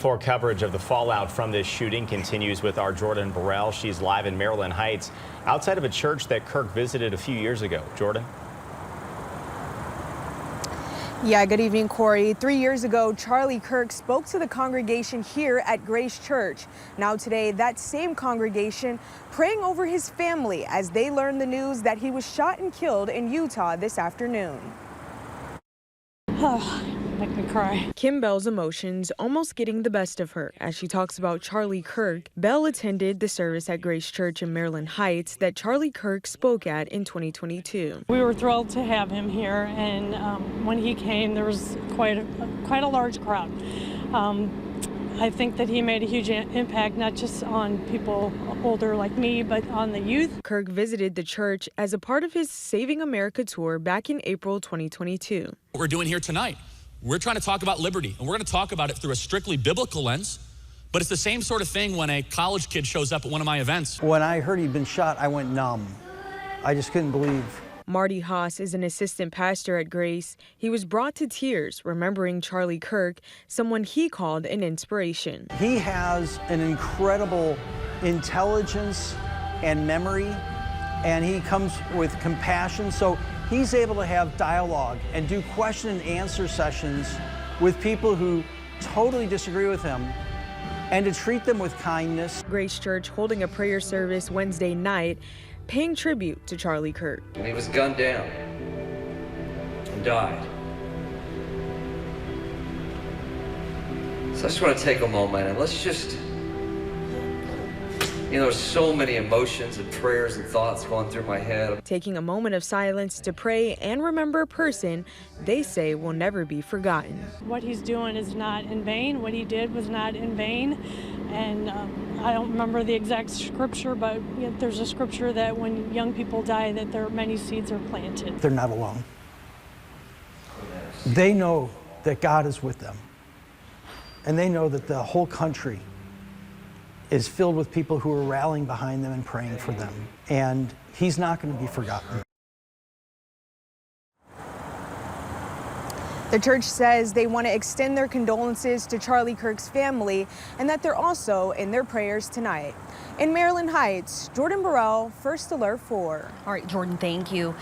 For coverage of the fallout from this shooting continues with our Jordan Burrell. She's live in Maryland Heights, outside of a church that Kirk visited a few years ago. Jordan? Yeah, good evening, Corey. 3 years ago, Charlie Kirk spoke to the congregation here at Grace Church. Now today, that same congregation praying over his family as they learned the news that he was shot and killed in Utah this afternoon. Make me cry. Kim Bell's emotions almost getting the best of her as she talks about Charlie Kirk. Bell attended the service at Grace Church in Maryland Heights that Charlie Kirk spoke at in 2022. We were thrilled to have him here, and when he came, there was quite a large crowd. I think that he made a huge impact, not just on people older like me, but on the youth. Kirk visited the church as a part of his Saving America tour back in April 2022. What we're doing here tonight, we're trying to talk about liberty, and we're going to talk about it through a strictly biblical lens, but it's the same sort of thing when a college kid shows up at one of my events. When I heard he'd been shot, I went numb. I just couldn't believe. Marty Haas is an assistant pastor at Grace. He was brought to tears remembering Charlie Kirk, someone he called an inspiration. He has an incredible intelligence and memory, and he comes with compassion. So he's able to have dialogue and do question and answer sessions with people who totally disagree with him, and to treat them with kindness. Grace Church holding a prayer service Wednesday night, paying tribute to Charlie Kirk. And he was gunned down and died. So I just want to take a moment and let's just, there's so many emotions and prayers and thoughts going through my head. Taking a moment of silence to pray and remember a person they say will never be forgotten. What he's doing is not in vain. What he did was not in vain. And I don't remember the exact scripture, but there's a scripture that when young people die, that there are many seeds are planted. They're not alone. They know that God is with them. And they know that the whole country is filled with people who are rallying behind them and praying for them. And he's not going to be forgotten. The church says they want to extend their condolences to Charlie Kirk's family and that they're also in their prayers tonight. In Maryland Heights, Jordan Burrell, First Alert 4. All right, Jordan, thank you.